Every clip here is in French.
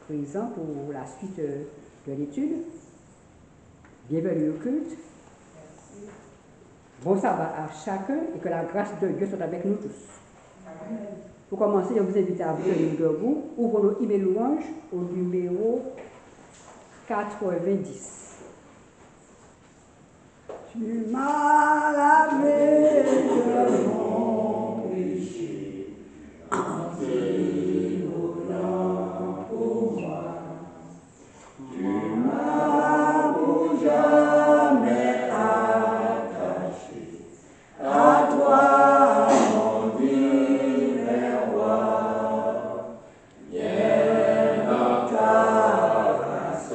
présent pour la suite de l'étude. Bienvenue au culte. Bon sabbat à chacun et que la grâce de Dieu soit avec nous tous. Pour commencer, je vous invite à vous tenir debout. Ouvrons nos emails louanges au numéro 90. Tu m'as lavé de mon péché, entérinant pour moi. Tu m'as pour jamais attaché à toi, mon divin roi. Viens dans ta grâce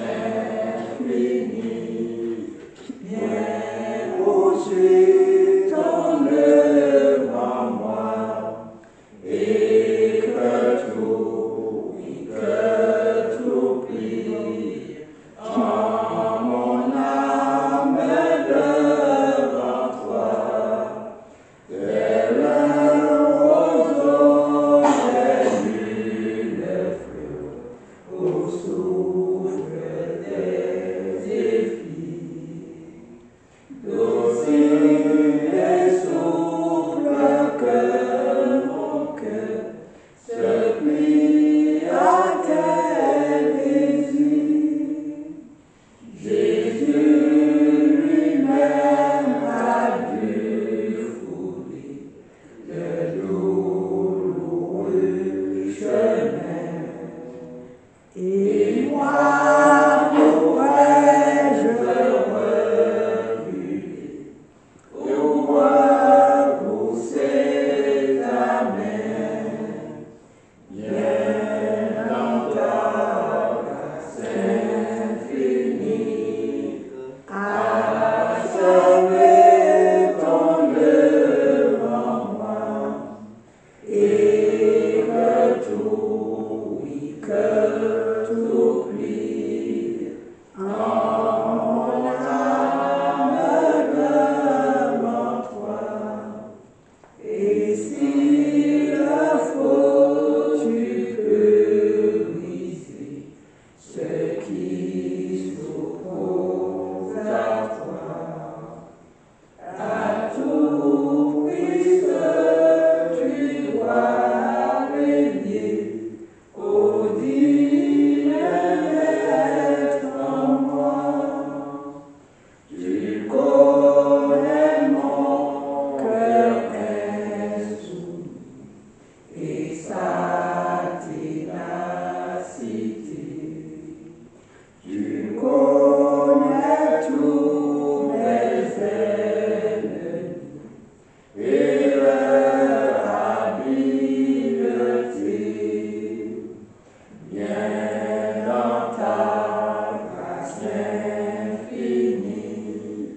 infinie, viens poursuivre ton œuvre en moi, et que tout plie en mon âme devant toi. Tel un roseau des lunes fleurs au souffle des zéphyrs, docile et souple que mon cœur se plie à tes désirs. Jésus lui-même a dû fouler le douloureux chemin. Et moi, pourrais-je reculer ou repousser ta main? Viens dans ta grâce infinie, achever ton œuvre en moi, et que tout plie en mon âme devant toi. Et s'il le faut, tu peux briser ce qui s'oppose à toi. À tout prix tu dois régner, ô divin être en moi. Tu connais mon cœur insoumis et sa ténacité. Tu connais tous mes ennemis et leur habileté. Viens dans ta grâce infinie,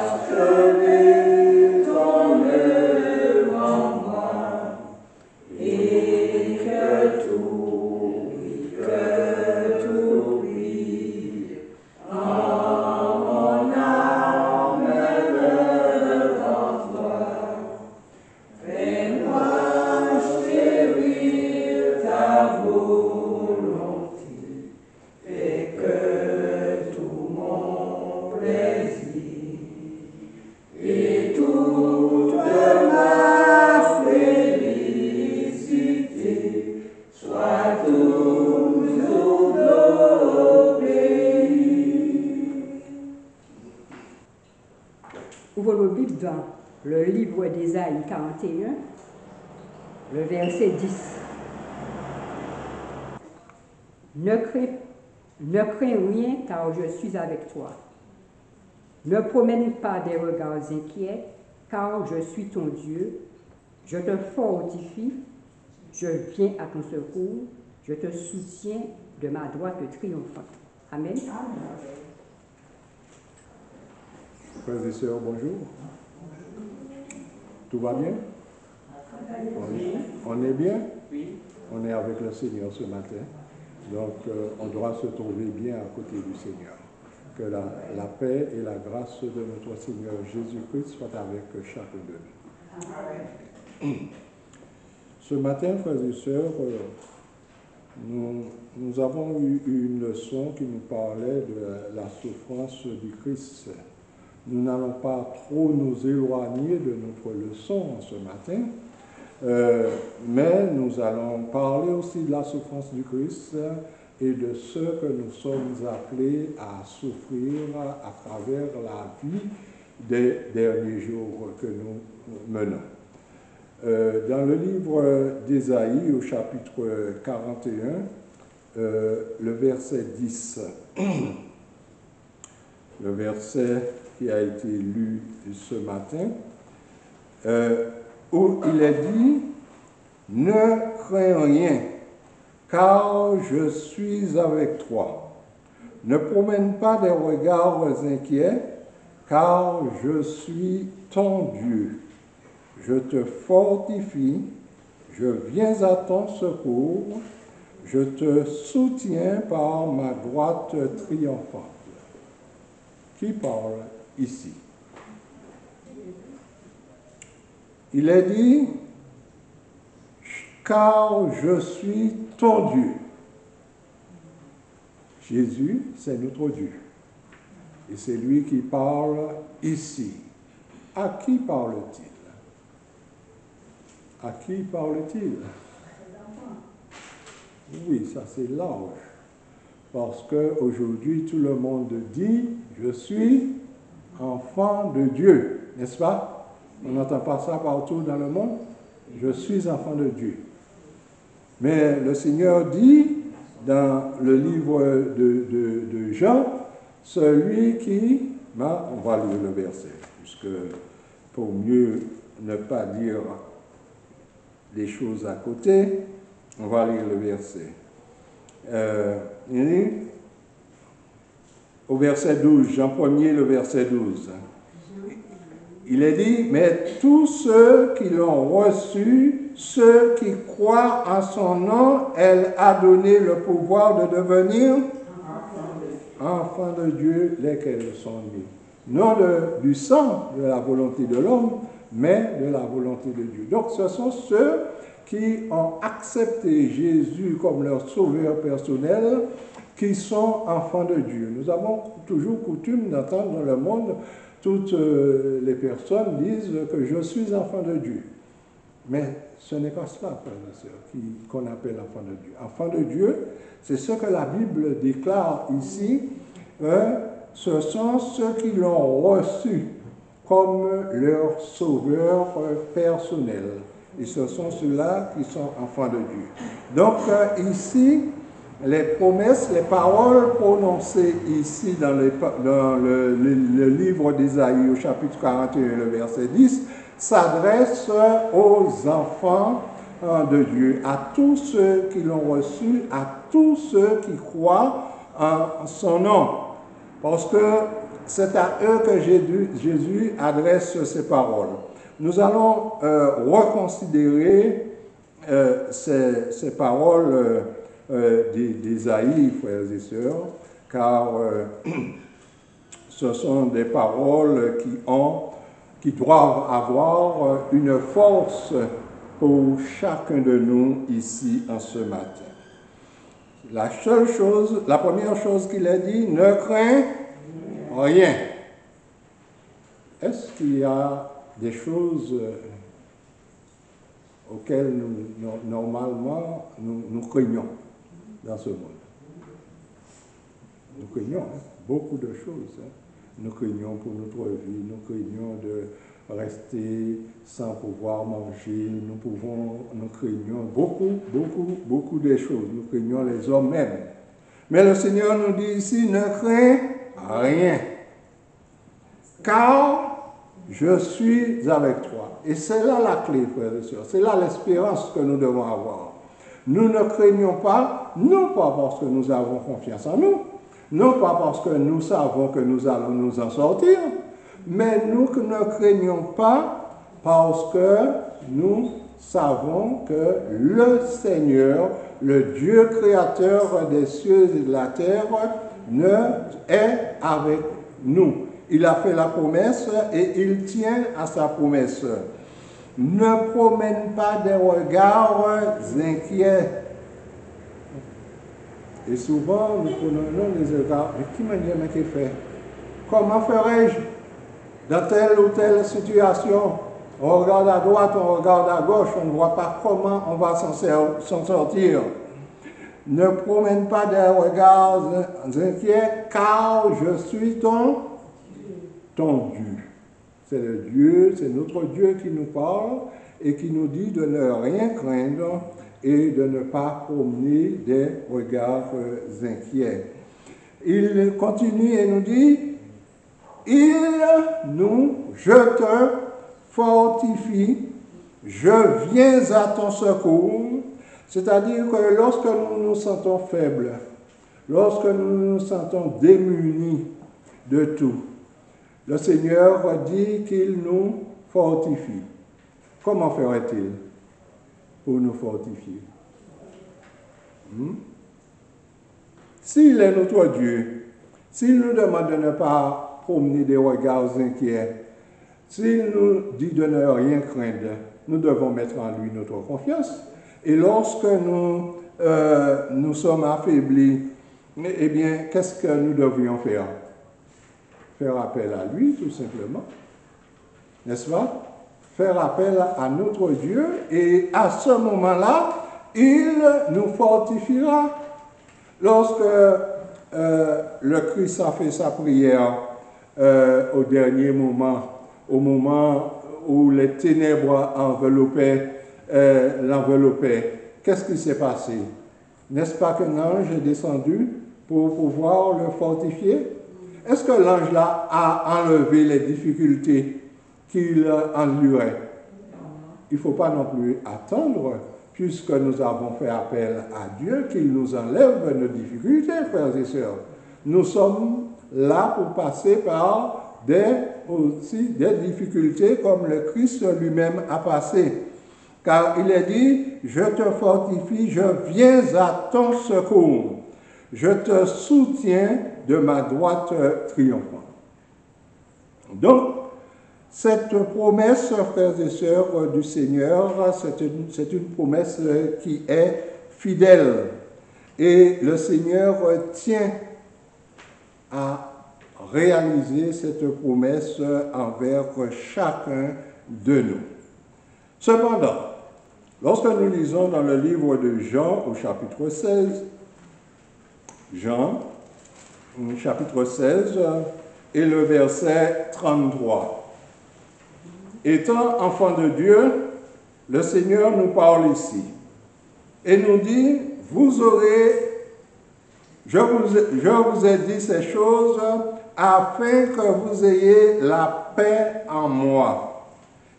achever ton œuvre en moi, et que tout plie en mon âme devant toi. Fais-moi chérir ta volonté, fais que tout mon plaisir et toute ma félicité soient toujours d'obéir. Ouvrons nos Bibles dans le livre d'Ésaïe 41, le verset 10. Ne crains rien car je suis avec toi. Ne promène pas des regards inquiets car je suis ton Dieu. Je te fortifie, je viens à ton secours, je te soutiens de ma droite triomphante. Amen. Frères et sœurs, bonjour. Tout va bien? On est bien? On est avec le Seigneur ce matin. Donc, on doit se trouver bien à côté du Seigneur. Que la paix et la grâce de notre Seigneur Jésus-Christ soient avec chacun de nous. Ce matin, frères et sœurs, Nous avons eu une leçon qui nous parlait de la souffrance du Christ. Nous n'allons pas trop nous éloigner de notre leçon ce matin, mais nous allons parler aussi de la souffrance du Christ et de ce que nous sommes appelés à souffrir à travers la vie des derniers jours que nous menons. Dans le livre d'Ésaïe, au chapitre 41, le verset 10, le verset qui a été lu ce matin, où il est dit « Ne crains rien, car je suis avec toi. Ne promène pas des regards inquiets, car je suis ton Dieu. Je te fortifie, je viens à ton secours, je te soutiens par ma droite triomphante. » Qui parle ici? Il est dit, car je suis ton Dieu. Jésus, c'est notre Dieu. Et c'est lui qui parle ici. À qui parle-t-il? À qui parle-t-il? Oui, ça c'est large. Parce qu'aujourd'hui, tout le monde dit, je suis enfant de Dieu, n'est-ce pas? On n'entend pas ça partout dans le monde. Je suis enfant de Dieu. Mais le Seigneur dit, dans le livre de Jean, celui qui... on va lire le verset, puisque pour mieux ne pas dire les choses à côté, on va lire le verset. Il dit, au verset 12, Jean 1er, le verset 12. Il est dit, mais tous ceux qui l'ont reçu, ceux qui croient en son nom, elle a donné le pouvoir de devenir enfants de Dieu, lesquels sont nés. Non du sang, de la volonté de l'homme, mais de la volonté de Dieu. Donc ce sont ceux qui ont accepté Jésus comme leur sauveur personnel, qui sont enfants de Dieu. Nous avons toujours coutume d'entendre dans le monde, toutes les personnes disent que je suis enfant de Dieu. Mais ce n'est pas cela, frères et sœurs, qu'on appelle enfant de Dieu. Enfant de Dieu, c'est ce que la Bible déclare ici, ce sont ceux qui l'ont reçu comme leur sauveur personnel. Et ce sont ceux-là qui sont enfants de Dieu. Donc ici, les promesses, les paroles prononcées ici dans le livre d'Ésaïe au chapitre 41, le verset 10, s'adressent aux enfants de Dieu, à tous ceux qui l'ont reçu, à tous ceux qui croient en son nom. Parce que c'est à eux que Jésus adresse ces paroles. Nous allons reconsidérer ces paroles d'Ésaïe, frères et sœurs, car ce sont des paroles qui doivent avoir une force pour chacun de nous ici en ce matin. La première chose qu'il a dit, ne crains rien. Est-ce qu'il y a des choses auxquelles normalement nous craignons dans ce monde? Nous craignons beaucoup de choses. Nous craignons pour notre vie, nous craignons de rester sans pouvoir manger, nous craignons beaucoup de choses. Nous craignons les hommes même. Mais le Seigneur nous dit ici, ne crains rien, car je suis avec toi. Et c'est là la clé, frères et sœurs. C'est là l'espérance que nous devons avoir. Nous ne craignons pas, non pas parce que nous avons confiance en nous, non pas parce que nous savons que nous allons nous en sortir, mais nous ne craignons pas parce que nous savons que le Seigneur, le Dieu créateur des cieux et de la terre, est avec nous. Il a fait la promesse et il tient à sa promesse. Ne promène pas des regards inquiets. Et souvent, nous prenons des regards, mais qui manière m'a-t-il fait? Comment ferais-je dans telle ou telle situation? On regarde à droite, on regarde à gauche, on ne voit pas comment on va s'en sortir. Ne promène pas des regards inquiets, car je suis ton Dieu. C'est le Dieu, c'est notre Dieu qui nous parle et qui nous dit de ne rien craindre et de ne pas promener des regards inquiets. Il continue et nous dit, je te fortifie, je viens à ton secours. C'est-à-dire que lorsque nous nous sentons faibles, lorsque nous nous sentons démunis de tout, le Seigneur dit qu'il nous fortifie. Comment ferait-il pour nous fortifier? S'il est notre Dieu, s'il nous demande de ne pas promener des regards inquiets, s'il nous dit de ne rien craindre, nous devons mettre en lui notre confiance. Et lorsque nous sommes affaiblis, eh bien, qu'est-ce que nous devrions faire? Faire appel à lui, tout simplement. N'est-ce pas? Faire appel à notre Dieu, et à ce moment-là, il nous fortifiera. Lorsque le Christ a fait sa prière au dernier moment, au moment où les ténèbres l'enveloppaient, qu'est-ce qui s'est passé? N'est-ce pas qu'un ange est descendu pour pouvoir le fortifier? Est-ce que l'ange-là a enlevé les difficultés qu'il endurait? Il ne faut pas non plus attendre, puisque nous avons fait appel à Dieu, qu'il nous enlève nos difficultés, frères et sœurs. Nous sommes là pour passer par aussi des difficultés comme le Christ lui-même a passé. Car il est dit, je te fortifie, je viens à ton secours. Je te soutiens de ma droite triomphante. Donc, cette promesse, frères et sœurs du Seigneur, c'est une promesse qui est fidèle. Et le Seigneur tient à réaliser cette promesse envers chacun de nous. Cependant, lorsque nous lisons dans le livre de Jean au chapitre 16, Jean, chapitre 16, et le verset 33. Étant enfant de Dieu, le Seigneur nous parle ici et nous dit, je vous ai dit ces choses afin que vous ayez la paix en moi.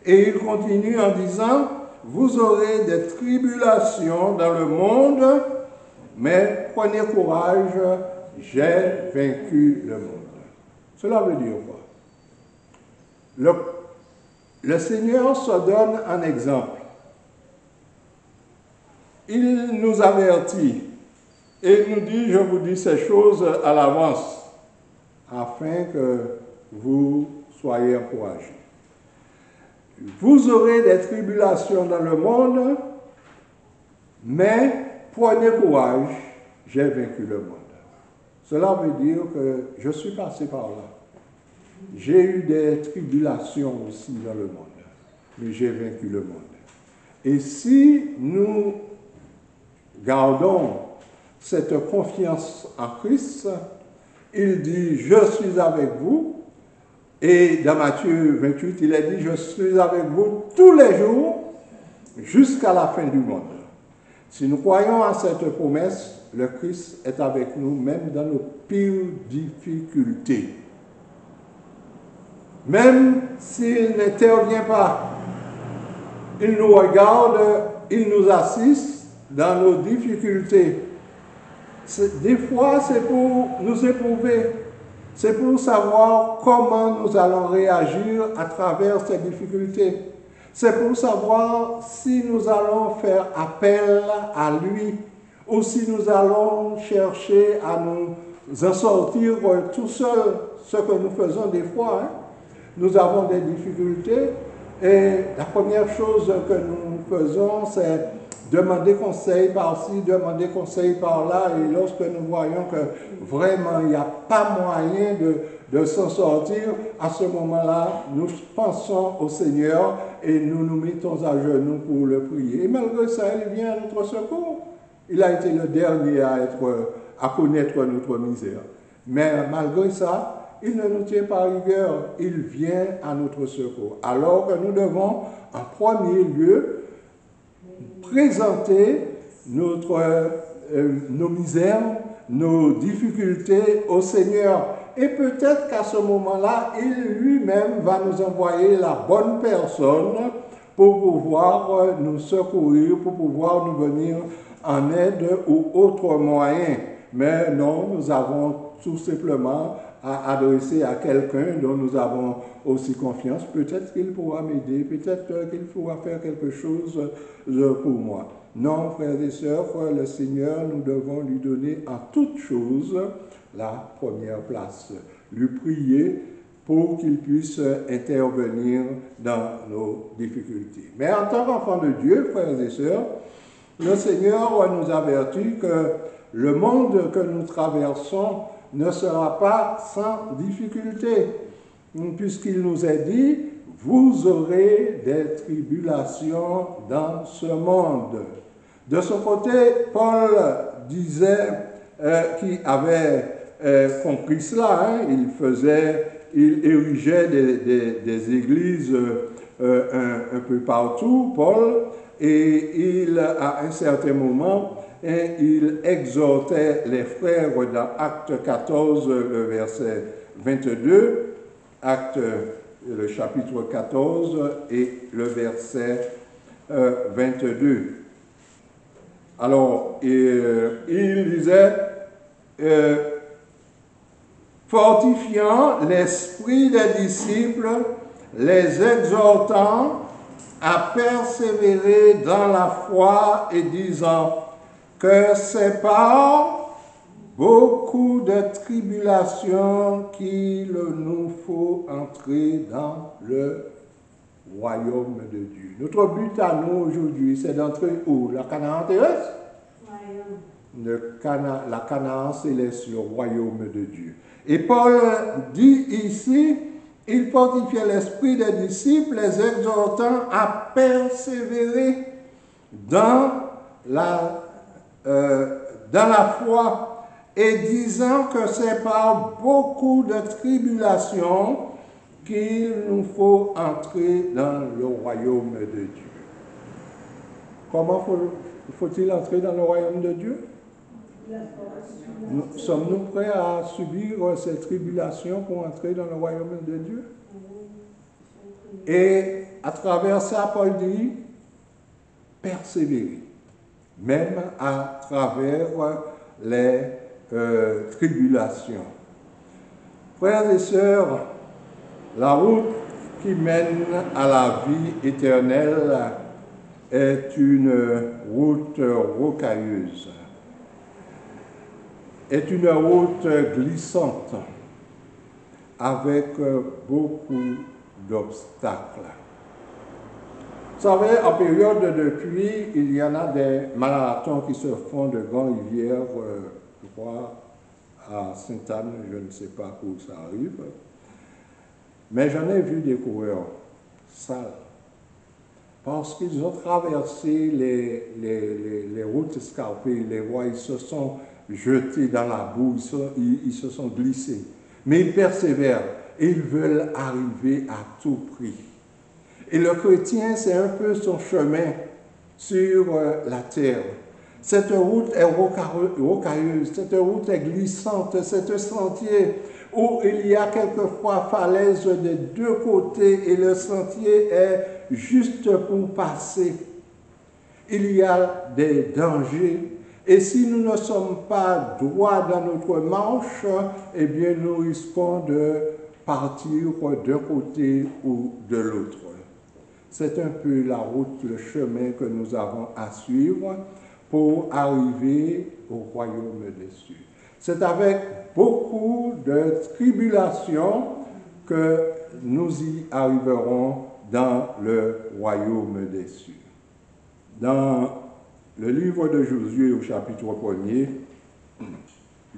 Et il continue en disant, vous aurez des tribulations dans le monde, mais prenez courage, j'ai vaincu le monde. Cela veut dire quoi? Le Seigneur se donne un exemple. Il nous avertit et nous dit, je vous dis ces choses à l'avance, afin que vous soyez encouragés. Vous aurez des tribulations dans le monde, mais prenez courage, j'ai vaincu le monde. Cela veut dire que je suis passé par là. J'ai eu des tribulations aussi dans le monde, mais j'ai vaincu le monde. Et si nous gardons cette confiance en Christ, il dit, je suis avec vous. Et dans Matthieu 28, il a dit, je suis avec vous tous les jours jusqu'à la fin du monde. Si nous croyons à cette promesse, le Christ est avec nous même dans nos pires difficultés. Même s'il n'intervient pas, il nous regarde, il nous assiste dans nos difficultés. Des fois, c'est pour nous éprouver. C'est pour savoir comment nous allons réagir à travers ces difficultés. C'est pour savoir si nous allons faire appel à lui ou si nous allons chercher à nous en sortir tout seuls, ce que nous faisons des fois. Nous avons des difficultés et la première chose que nous faisons, c'est demander conseil par-ci, demander conseil par-là, et lorsque nous voyons que vraiment il n'y a pas moyen de s'en sortir, à ce moment-là, nous pensons au Seigneur et nous nous mettons à genoux pour le prier. Et malgré ça, il vient à notre secours. Il a été le dernier à connaître notre misère. Mais malgré ça, il ne nous tient pas à rigueur. Il vient à notre secours. Alors que nous devons, en premier lieu, présenter nos misères, nos difficultés au Seigneur. Et peut-être qu'à ce moment-là, il lui-même va nous envoyer la bonne personne pour pouvoir nous secourir, pour pouvoir nous venir en aide ou autre moyen. Mais non, nous avons tout simplement à adresser à quelqu'un dont nous avons aussi confiance. Peut-être qu'il pourra m'aider, peut-être qu'il pourra faire quelque chose pour moi. Non, frères et sœurs, le Seigneur, nous devons lui donner en toutes choses la première place. Lui prier pour qu'il puisse intervenir dans nos difficultés. Mais en tant qu'enfant de Dieu, frères et sœurs, le Seigneur nous avertit que le monde que nous traversons ne sera pas sans difficulté, puisqu'il nous a dit, vous aurez des tribulations dans ce monde. De ce côté, Paul disait qu'il avait compris cela, il érigeait des églises un peu partout, Paul, et à un certain moment, il exhortait les frères dans Acte 14, le verset 22, le chapitre 14 et le verset 22. Alors, il disait, fortifiant l'esprit des disciples, les exhortant à persévérer dans la foi et disant que c'est par beaucoup de tribulations qu'il nous faut entrer dans le royaume de Dieu. Notre but à nous aujourd'hui, c'est d'entrer où? La Canaan terrestre? La Canaan céleste, le royaume de Dieu. Et Paul dit ici, il fortifiait l'esprit des disciples, les exhortant à persévérer dans la foi et disant que c'est par beaucoup de tribulations qu'il nous faut entrer dans le royaume de Dieu. Comment faut-il entrer dans le royaume de Dieu? Sommes-nous prêts à subir ces tribulations pour entrer dans le royaume de Dieu? Et à travers ça, Paul dit, persévérer, même à travers les tribulations. Frères et sœurs, la route qui mène à la vie éternelle est une route rocailleuse, est une route glissante avec beaucoup d'obstacles. Vous savez, en période de pluie, il y en a des marathons qui se font de grandes rivières, je crois, à Sainte-Anne, je ne sais pas où ça arrive. Mais j'en ai vu des coureurs sales, parce qu'ils ont traversé les routes escarpées, les voies, ils se sont jetés dans la boue, ils se sont glissés. Mais ils persévèrent et ils veulent arriver à tout prix. Et le chrétien, c'est un peu son chemin sur la terre. Cette route est rocailleuse, cette route est glissante, c'est un sentier où il y a quelquefois falaise des deux côtés et le sentier est juste pour passer. Il y a des dangers et si nous ne sommes pas droits dans notre marche, eh bien nous risquons de partir d'un côté ou de l'autre. C'est un peu la route, le chemin que nous avons à suivre pour arriver au royaume des cieux. C'est avec beaucoup de tribulations que nous y arriverons dans le royaume des cieux. Dans le livre de Josué au chapitre 1er.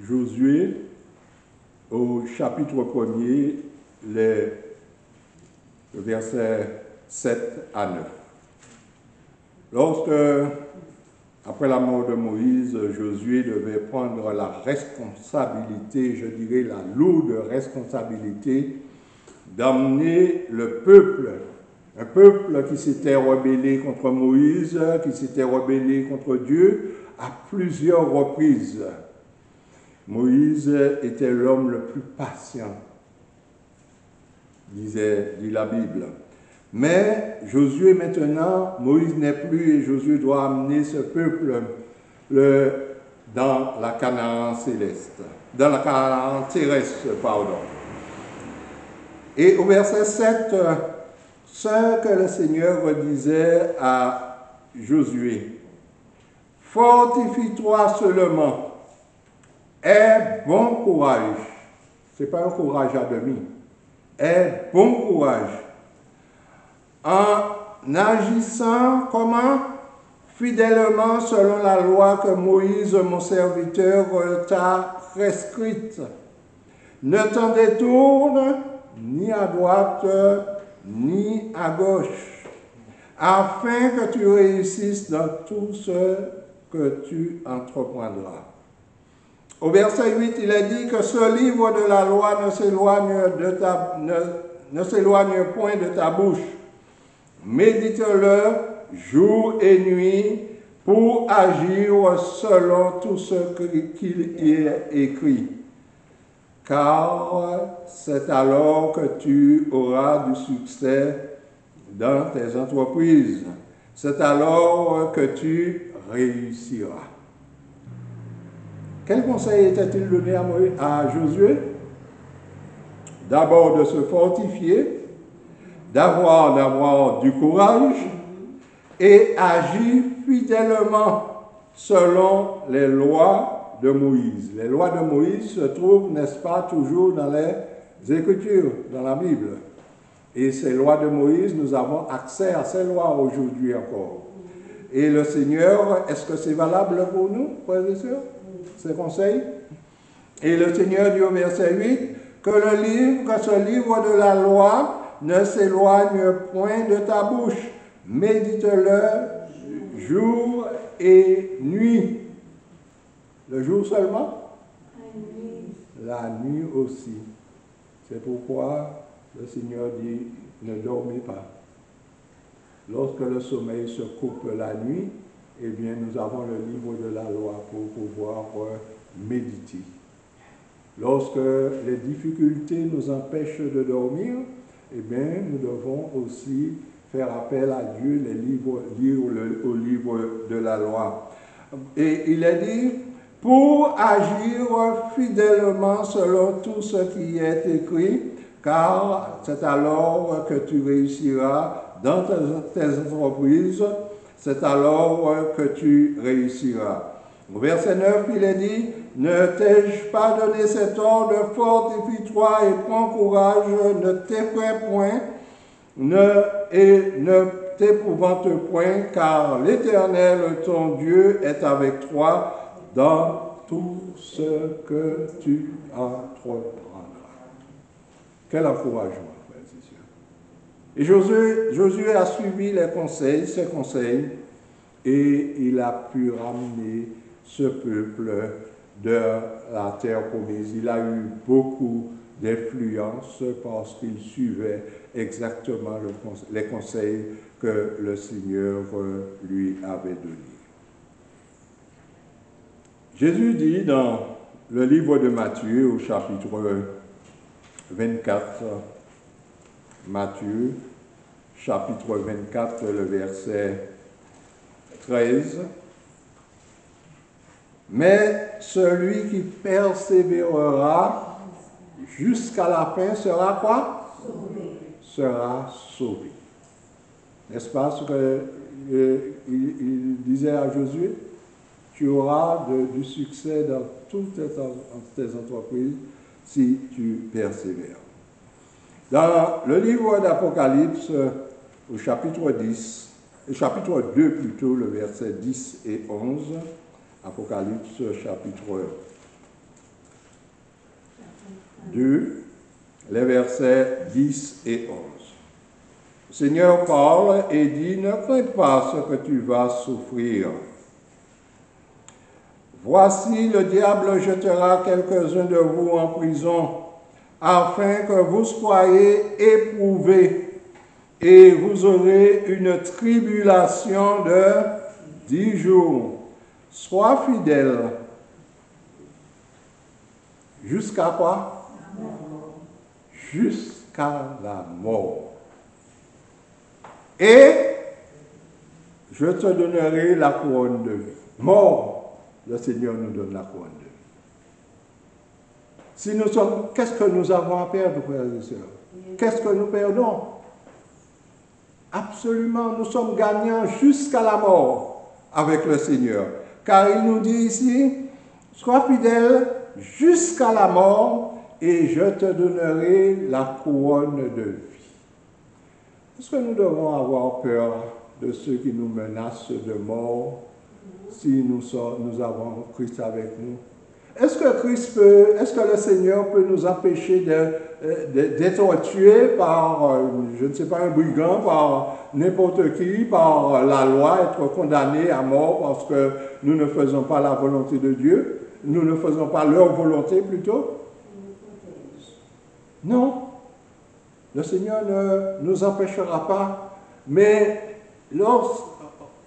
Josué au chapitre 1er, les versets 7 à 9. Lorsque, après la mort de Moïse, Josué devait prendre la responsabilité, je dirais la lourde responsabilité, d'amener le peuple, un peuple qui s'était rebellé contre Moïse, qui s'était rebellé contre Dieu à plusieurs reprises. Moïse était l'homme le plus patient, dit la Bible. Mais Josué maintenant, Moïse n'est plus et Josué doit amener ce peuple dans la Canaan céleste, dans la Canaan terrestre, pardon. Et au verset 7, ce que le Seigneur disait à Josué, « Fortifie-toi seulement, aie bon courage. » Ce n'est pas un courage à demi. « Aie bon courage. » En agissant comment? Fidèlement selon la loi que Moïse, mon serviteur, t'a prescrite. Ne t'en détourne ni à droite, ni à gauche, afin que tu réussisses dans tout ce que tu entreprendras. Au verset 8, il est dit que ce livre de la loi ne s'éloigne point de ta bouche. Médite-le jour et nuit pour agir selon tout ce qu'il y est écrit. Car c'est alors que tu auras du succès dans tes entreprises. C'est alors que tu réussiras. Quel conseil était-il donné à Josué? D'abord de se fortifier, d'avoir du courage et agir fidèlement selon les lois de Moïse. Les lois de Moïse se trouvent, n'est-ce pas, toujours dans les Écritures, dans la Bible. Et ces lois de Moïse, nous avons accès à ces lois aujourd'hui encore. Et le Seigneur, est-ce que c'est valable pour nous, frères et sœurs, ces conseils? Et le Seigneur dit au verset 8, que ce livre de la loi ne s'éloigne point de ta bouche. Médite-le jour et nuit. Le jour seulement? La nuit aussi. C'est pourquoi le Seigneur dit, ne dormez pas. Lorsque le sommeil se coupe la nuit, eh bien, nous avons le livre de la loi pour pouvoir méditer. Lorsque les difficultés nous empêchent de dormir, eh bien, nous devons aussi faire appel à Dieu, lire au livre de la loi. Et il est dit, pour agir fidèlement selon tout ce qui est écrit, car c'est alors que tu réussiras dans tes entreprises, c'est alors que tu réussiras. Au verset 9, il est dit, ne t'ai-je pas donné cet ordre, fortifie-toi et prends courage, ne t'effraie point, ne t'épouvante point, car l'Éternel, ton Dieu, est avec toi dans tout ce que tu entreprendras. Quel encouragement, frères et sœurs. Et Josué a suivi ses conseils, et il a pu ramener ce peuple de la terre promise. Il a eu beaucoup d'influence parce qu'il suivait exactement les conseils que le Seigneur lui avait donnés. Jésus dit dans le livre de Matthieu au chapitre 24, Matthieu, chapitre 24, le verset 13, « Mais celui qui persévérera jusqu'à la fin sera quoi? Sauvé. Sera sauvé. » N'est-ce pas ce qu'il disait à Josué? Tu auras du succès dans toutes tes entreprises si tu persévères. Dans le livre d'Apocalypse, au chapitre 10, chapitre 2 plutôt, le verset 10 et 11. Apocalypse chapitre 2, les versets 10 et 11. Le Seigneur parle et dit, ne crains pas ce que tu vas souffrir. Voici, le diable jettera quelques-uns de vous en prison, afin que vous soyez éprouvés, et vous aurez une tribulation de 10 jours. Sois fidèle. Jusqu'à quoi? Jusqu'à la mort. Et je te donnerai la couronne de vie. Mort, le Seigneur nous donne la couronne de vie. Si nous sommes, qu'est-ce que nous avons à perdre, frères et sœurs? Qu'est-ce que nous perdons? Absolument, nous sommes gagnants jusqu'à la mort avec le Seigneur. Car il nous dit ici, sois fidèle jusqu'à la mort et je te donnerai la couronne de vie. Est-ce que nous devons avoir peur de ceux qui nous menacent de mort si nous avons Christ avec nous? Est-ce que le Seigneur peut nous empêcher d'être tués par, je ne sais pas, un brigand, par n'importe qui, par la loi, être condamnés à mort parce que nous ne faisons pas la volonté de Dieu? Nous ne faisons pas leur volonté plutôt? Non. Le Seigneur ne nous empêchera pas. Mais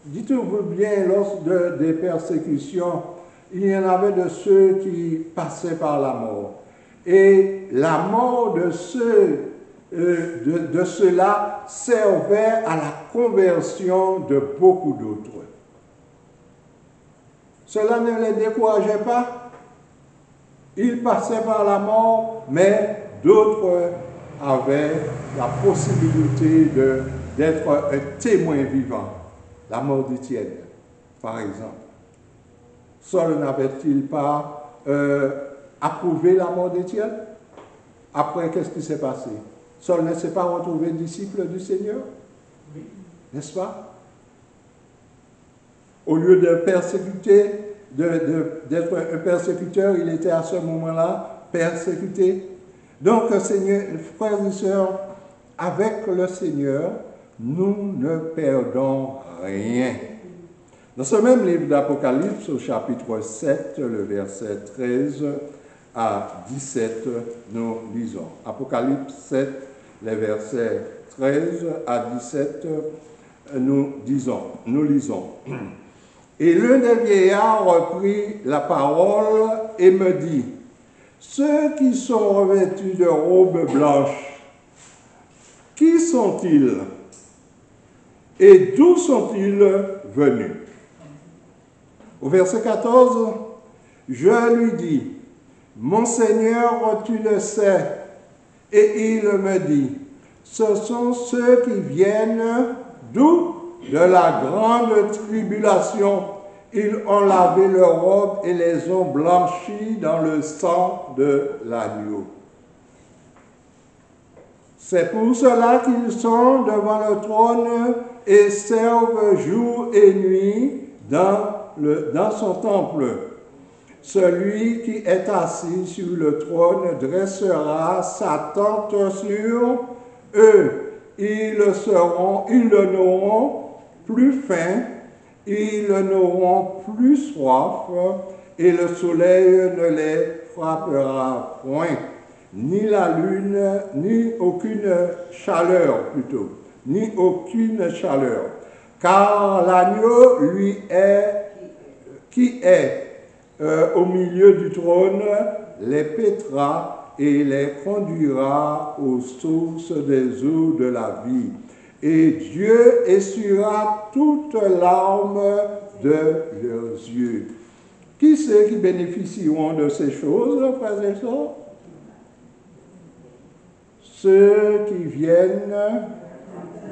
dites-vous bien, lors des persécutions, il y en avait de ceux qui passaient par la mort. Et la mort de ceux-là servait à la conversion de beaucoup d'autres. Cela ne les décourageait pas. Ils passaient par la mort, mais d'autres avaient la possibilité d'être un témoin vivant. La mort d'Étienne, par exemple. Saul n'avait-il pas approuvé la mort d'Étienne? Après, qu'est-ce qui s'est passé? Saul ne s'est pas retrouvé disciple du Seigneur? Oui. N'est-ce pas? Au lieu de persécuter, d'être un persécuteur, il était à ce moment-là persécuté. Donc, Seigneur, frères et sœurs, avec le Seigneur, nous ne perdons rien. Dans ce même livre d'Apocalypse, au chapitre 7, le verset 13 à 17, nous lisons. Apocalypse 7, les versets 13 à 17, nous lisons. Et l'un des vieillards reprit la parole et me dit, ceux qui sont revêtus de robes blanches, qui sont-ils? Et d'où sont-ils venus? Au verset 14, je lui dis, mon Seigneur, tu le sais. Et il me dit, ce sont ceux qui viennent d'où? De la grande tribulation. Ils ont lavé leurs robes et les ont blanchies dans le sang de l'agneau. C'est pour cela qu'ils sont devant le trône et servent jour et nuit dans son temple. Celui qui est assis sur le trône dressera sa tente sur eux. Ils n'auront plus faim, ils n'auront plus soif, et le soleil ne les frappera point, ni la lune, ni aucune chaleur plutôt, ni aucune chaleur. Car l'agneau, lui, qui est au milieu du trône, les paîtra et les conduira aux sources des eaux de la vie. Et Dieu essuiera toutes larmes de leurs yeux. Qui c'est qui bénéficieront de ces choses, frères et sœurs? Ceux qui viennent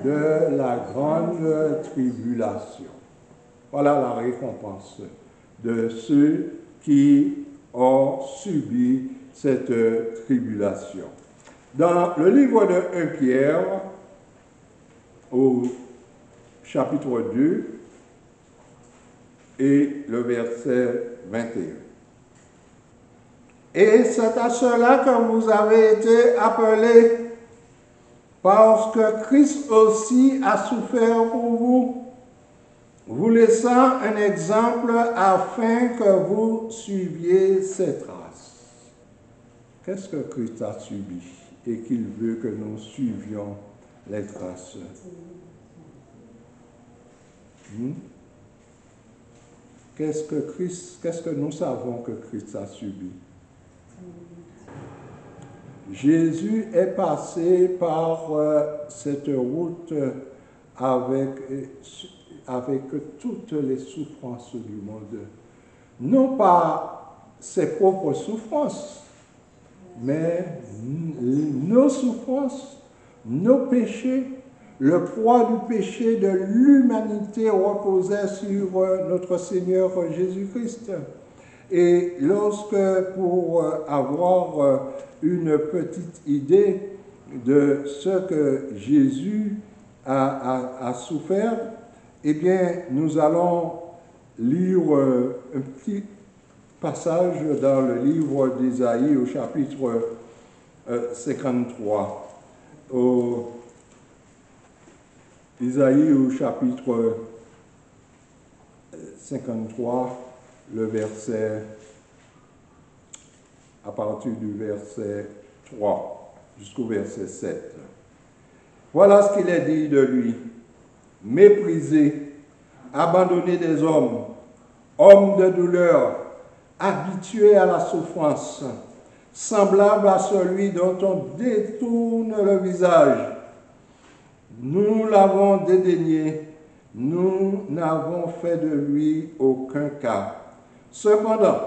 de la grande tribulation. Voilà la récompense de ceux qui ont subi cette tribulation. Dans le livre de 1 Pierre, au chapitre 2 et le verset 21. Et c'est à cela que vous avez été appelés, parce que Christ aussi a souffert pour vous, vous laissant un exemple afin que vous suiviez ses traces. Qu'est-ce que Christ a subi et qu'il veut que nous suivions les traces? Qu'est-ce que nous savons que Christ a subi? Jésus est passé par cette route avec toutes les souffrances du monde. Non pas ses propres souffrances, mais nos souffrances, nos péchés. Le poids du péché de l'humanité reposait sur notre Seigneur Jésus-Christ. Et lorsque, pour avoir une petite idée de ce que Jésus a souffert, eh bien, nous allons lire un petit passage dans le livre d'Ésaïe au chapitre 53. Isaïe au chapitre 53, le verset, à partir du verset 3 jusqu'au verset 7. Voilà ce qu'il est dit de lui. Méprisé, abandonné des hommes, homme de douleur, habitué à la souffrance, semblable à celui dont on détourne le visage. Nous l'avons dédaigné, nous n'avons fait de lui aucun cas. Cependant,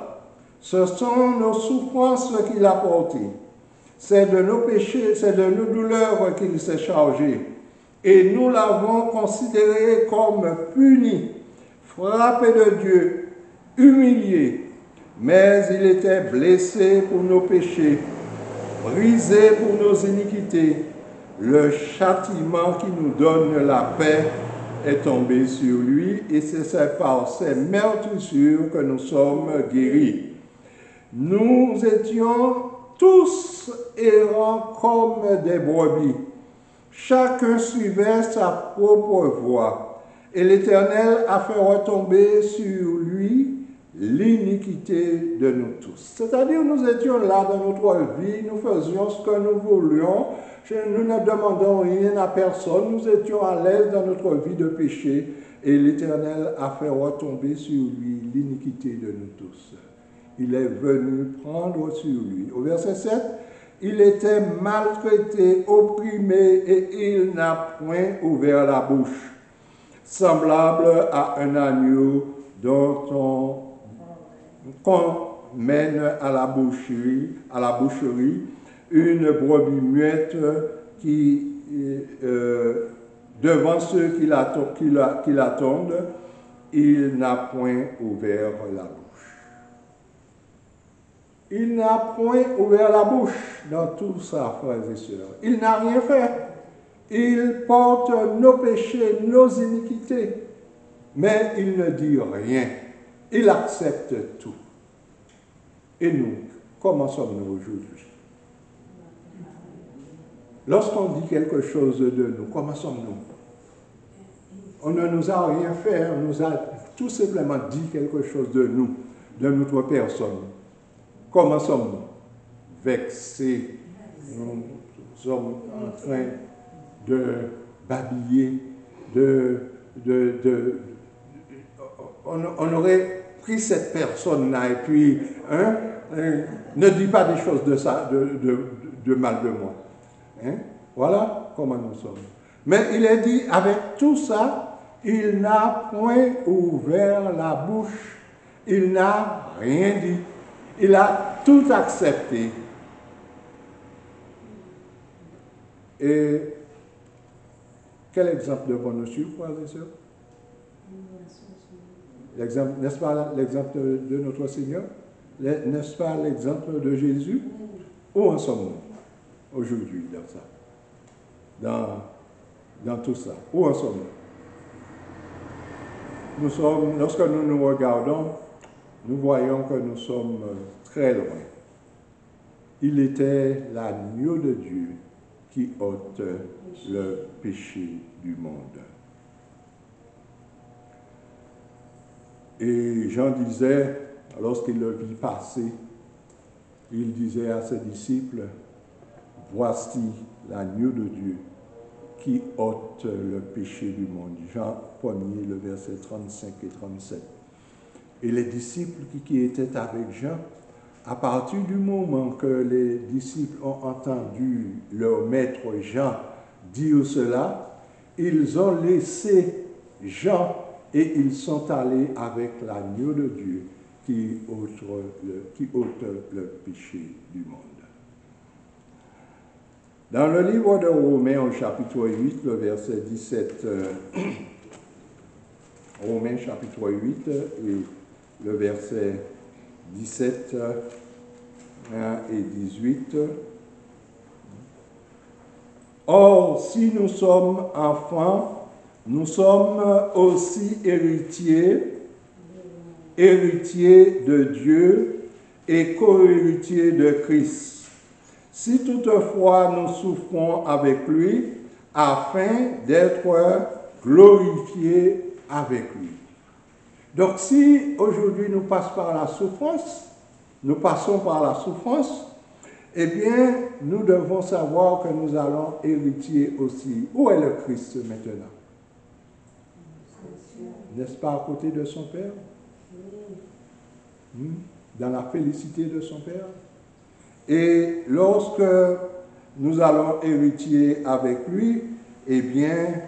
ce sont nos souffrances qu'il a portées. C'est de nos péchés, c'est de nos douleurs qu'il s'est chargé. Et nous l'avons considéré comme puni, frappé de Dieu, humilié. Mais il était blessé pour nos péchés, brisé pour nos iniquités. Le châtiment qui nous donne la paix est tombé sur lui, et c'est par ses meurtrissures que nous sommes guéris. Nous étions tous errants comme des brebis. Chacun suivait sa propre voie, et l'Éternel a fait retomber sur lui l'iniquité de nous tous. C'est-à-dire, nous étions là dans notre vie, nous faisions ce que nous voulions, nous ne demandons rien à personne, nous étions à l'aise dans notre vie de péché, et l'Éternel a fait retomber sur lui l'iniquité de nous tous. Il est venu prendre sur lui. Au verset 7, il était maltraité, opprimé, et il n'a point ouvert la bouche. Semblable à un agneau dont qu'on mène à la boucherie, une brebis muette qui, devant ceux qui l'attendent, il n'a point ouvert la bouche. Il n'a point ouvert la bouche dans tout ça, frères et sœurs. Il n'a rien fait. Il porte nos péchés, nos iniquités, mais il ne dit rien. Il accepte tout. Et nous, comment sommes-nous aujourd'hui? Lorsqu'on dit quelque chose de nous, comment sommes-nous? On ne nous a rien fait, on nous a tout simplement dit quelque chose de nous, de notre personne. Comment sommes-nous? Vexés. Nous sommes en train de babiller, on aurait pris cette personne-là et puis, ne dis pas des choses de ça, de mal de moi. Voilà comment nous sommes. Mais il est dit, avec tout ça, il n'a point ouvert la bouche, il n'a rien dit, il a tout accepté. Et quel exemple devons-nous suivre, frères et sœurs? N'est-ce pas l'exemple de notre Seigneur? N'est-ce pas l'exemple de Jésus? Où en sommes-nous aujourd'hui dans ça? Dans tout ça? Où en sommes-nous? lorsque nous nous regardons, nous voyons que nous sommes très loin. Il était l'agneau de Dieu qui ôte le péché du monde. Et Jean disait, lorsqu'il le vit passer, il disait à ses disciples, « Voici l'agneau de Dieu qui ôte le péché du monde. » Jean 1er, le verset 35 et 37. Et les disciples qui étaient avec Jean, à partir du moment que les disciples ont entendu leur maître Jean dire cela, ils ont laissé Jean et ils sont allés avec l'agneau de Dieu qui ôte le péché du monde. Dans le livre de Romains, au chapitre 8, le verset 17, Romains chapitre 8 et le verset 17 et 18. Or, si nous sommes enfants, nous sommes aussi héritiers de Dieu et co-héritiers de Christ. Si toutefois nous souffrons avec lui, afin d'être glorifiés avec lui. Donc si aujourd'hui nous passons par la souffrance, eh bien nous devons savoir que nous allons hériter aussi. Où est le Christ maintenant? N'est-ce pas à côté de son Père? Dans la félicité de son Père? Et lorsque nous allons hériter avec lui, eh bien,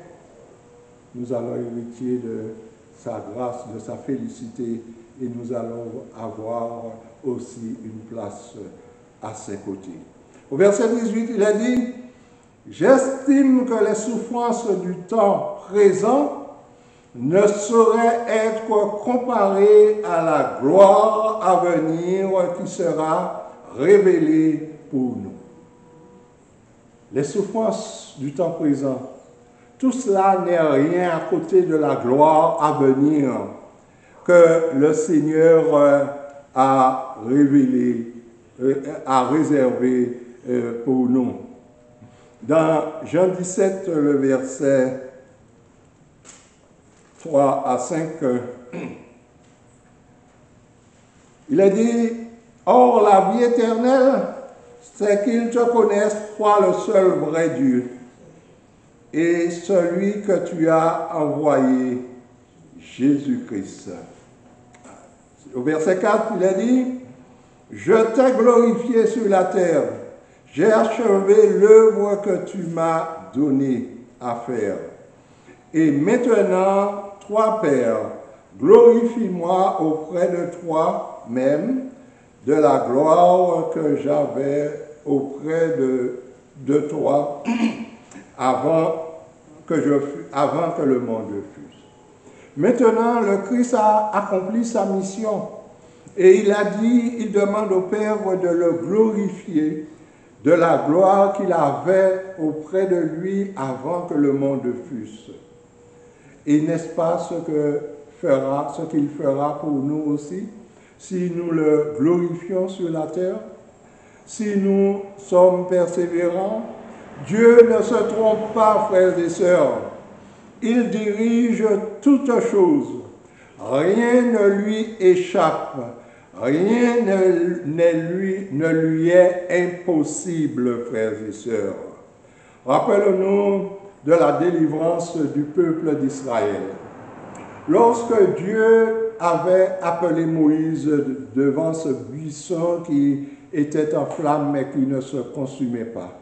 nous allons hériter de sa grâce, de sa félicité, et nous allons avoir aussi une place à ses côtés. Au verset 18, il a dit, « J'estime que les souffrances du temps présent ne sauraient être comparées à la gloire à venir qui sera révélée pour nous. » Les souffrances du temps présent, tout cela n'est rien à côté de la gloire à venir que le Seigneur a révélé, a réservé pour nous. Dans Jean 17, le verset 3 à 5, il a dit, « Or la vie éternelle, c'est qu'ils te connaissent, toi le seul vrai Dieu, et celui que tu as envoyé, Jésus-Christ. » Au verset 4, il a dit, « Je t'ai glorifié sur la terre, j'ai achevé l'œuvre que tu m'as donnée à faire. Et maintenant, toi, Père, glorifie-moi auprès de toi-même de la gloire que j'avais auprès de toi avant que le monde fût. » Maintenant, le Christ a accompli sa mission et il demande au Père de le glorifier de la gloire qu'il avait auprès de lui avant que le monde fût. Et n'est-ce pas ce qu'il fera pour nous aussi, si nous le glorifions sur la terre, si nous sommes persévérants? Dieu ne se trompe pas, frères et sœurs. Il dirige toutes choses. Rien ne lui échappe. Rien ne lui est impossible, frères et sœurs. Rappelons-nous de la délivrance du peuple d'Israël. Lorsque Dieu avait appelé Moïse devant ce buisson qui était en flamme mais qui ne se consumait pas,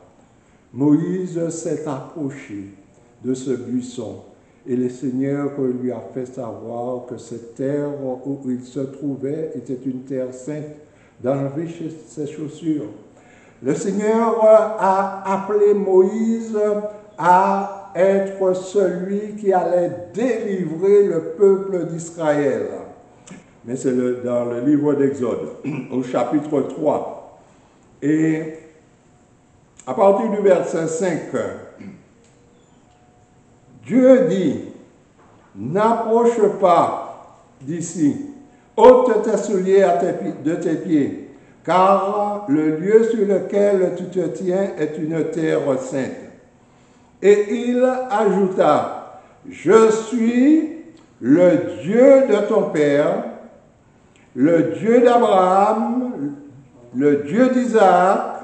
Moïse s'est approché de ce buisson et le Seigneur lui a fait savoir que cette terre où il se trouvait était une terre sainte, d'enlever ses chaussures. Le Seigneur a appelé Moïse à être celui qui allait délivrer le peuple d'Israël. Mais c'est dans le livre d'Exode, au chapitre 3. Et à partir du verset 5, Dieu dit, « n'approche pas d'ici. Ôte tes souliers de tes pieds, car le lieu sur lequel tu te tiens est une terre sainte. Et il ajouta, je suis le Dieu de ton père, le Dieu d'Abraham, le Dieu d'Isaac,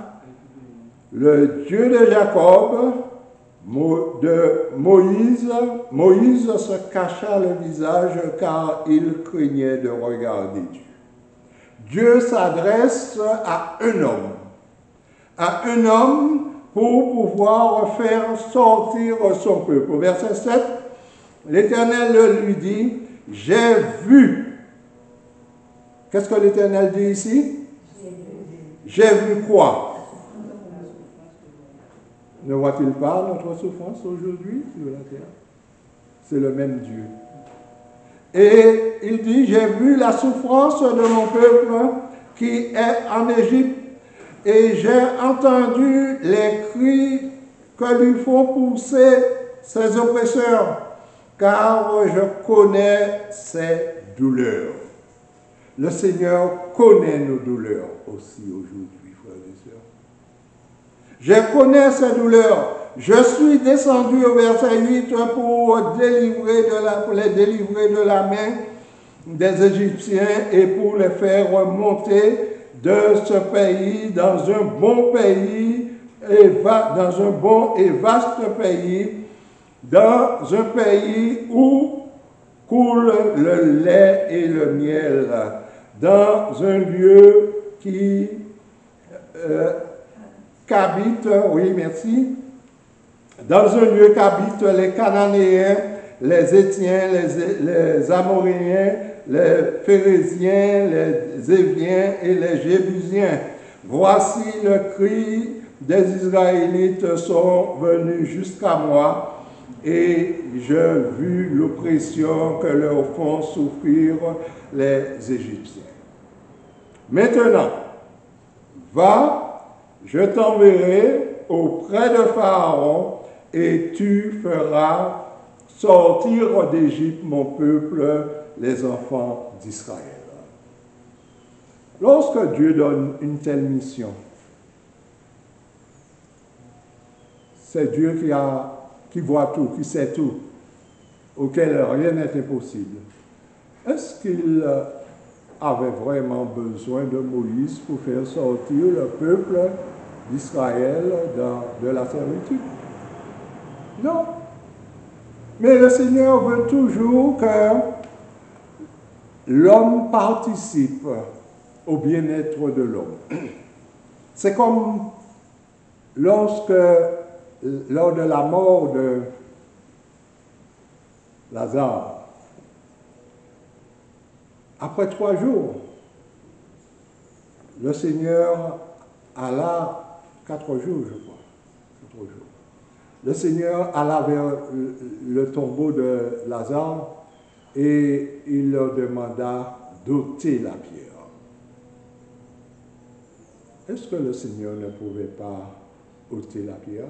le Dieu de Jacob. Moïse se cacha le visage car il craignait de regarder Dieu. Dieu s'adresse à un homme pour pouvoir faire sortir son peuple. Au verset 7, l'Éternel lui dit, j'ai vu. Qu'est-ce que l'Éternel dit ici? J'ai vu quoi? Ne voit-il pas notre souffrance aujourd'hui sur la terre? C'est le même Dieu. Et il dit, j'ai vu la souffrance de mon peuple qui est en Égypte, et j'ai entendu les cris que lui font pousser ses oppresseurs, car je connais ses douleurs. Le Seigneur connaît nos douleurs aussi aujourd'hui, frères et sœurs. Je connais ces douleurs. Je suis descendu au verset 8 pour les délivrer de la main des Égyptiens et pour les faire monter de ce pays dans un bon pays, dans un bon et vaste pays, dans un pays où coule le lait et le miel, dans un lieu qu'habitent, oui, merci, dans un lieu qu'habitent les Cananéens, les Étiens, les Amoréens, les Phérésiens, les Éviens et les Jébusiens. Voici le cri des Israélites sont venus jusqu'à moi, et j'ai vu l'oppression que leur font souffrir les Égyptiens. Maintenant, va, je t'enverrai auprès de Pharaon, et tu feras sortir d'Égypte mon peuple, les enfants d'Israël. Lorsque Dieu donne une telle mission, c'est Dieu qui voit tout, qui sait tout, auquel rien n'est impossible. Est-ce qu'il avait vraiment besoin de Moïse pour faire sortir le peuple d'Israël de la servitude? Non. Mais le Seigneur veut toujours que l'homme participe au bien-être de l'homme. C'est comme lors de la mort de Lazare. Après 3 jours, le Seigneur alla, 4 jours, je crois, 4 jours. Le Seigneur alla vers le tombeau de Lazare et il leur demanda d'ôter la pierre. Est-ce que le Seigneur ne pouvait pas ôter la pierre?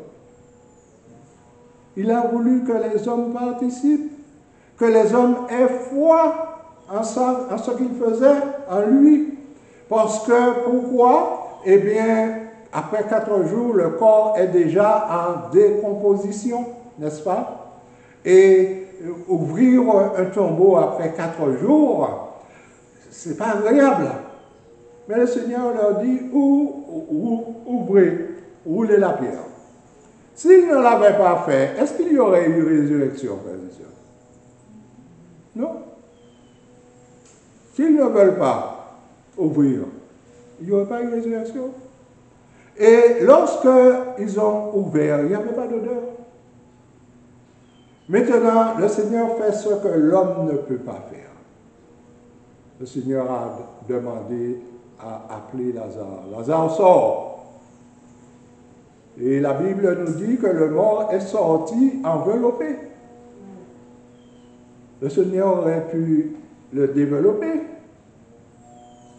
Il a voulu que les hommes participent, que les hommes aient foi en ce qu'il faisait en lui. Parce que, pourquoi? Eh bien, après 4 jours, le corps est déjà en décomposition, n'est-ce pas? Et ouvrir un tombeau après 4 jours, c'est pas agréable. Mais le Seigneur leur dit, ouvrez, roulez la pierre. S'il ne l'avait pas fait, est-ce qu'il y aurait eu résurrection, frères et sœurs? Non. S'ils ne veulent pas ouvrir, il n'y aurait pas eu résurrection. Et lorsqu'ils ont ouvert, il n'y avait pas d'odeur. Maintenant, le Seigneur fait ce que l'homme ne peut pas faire. Le Seigneur a demandé à appeler Lazare. Lazare sort. Et la Bible nous dit que le mort est sorti enveloppé. Le Seigneur aurait pu le développer.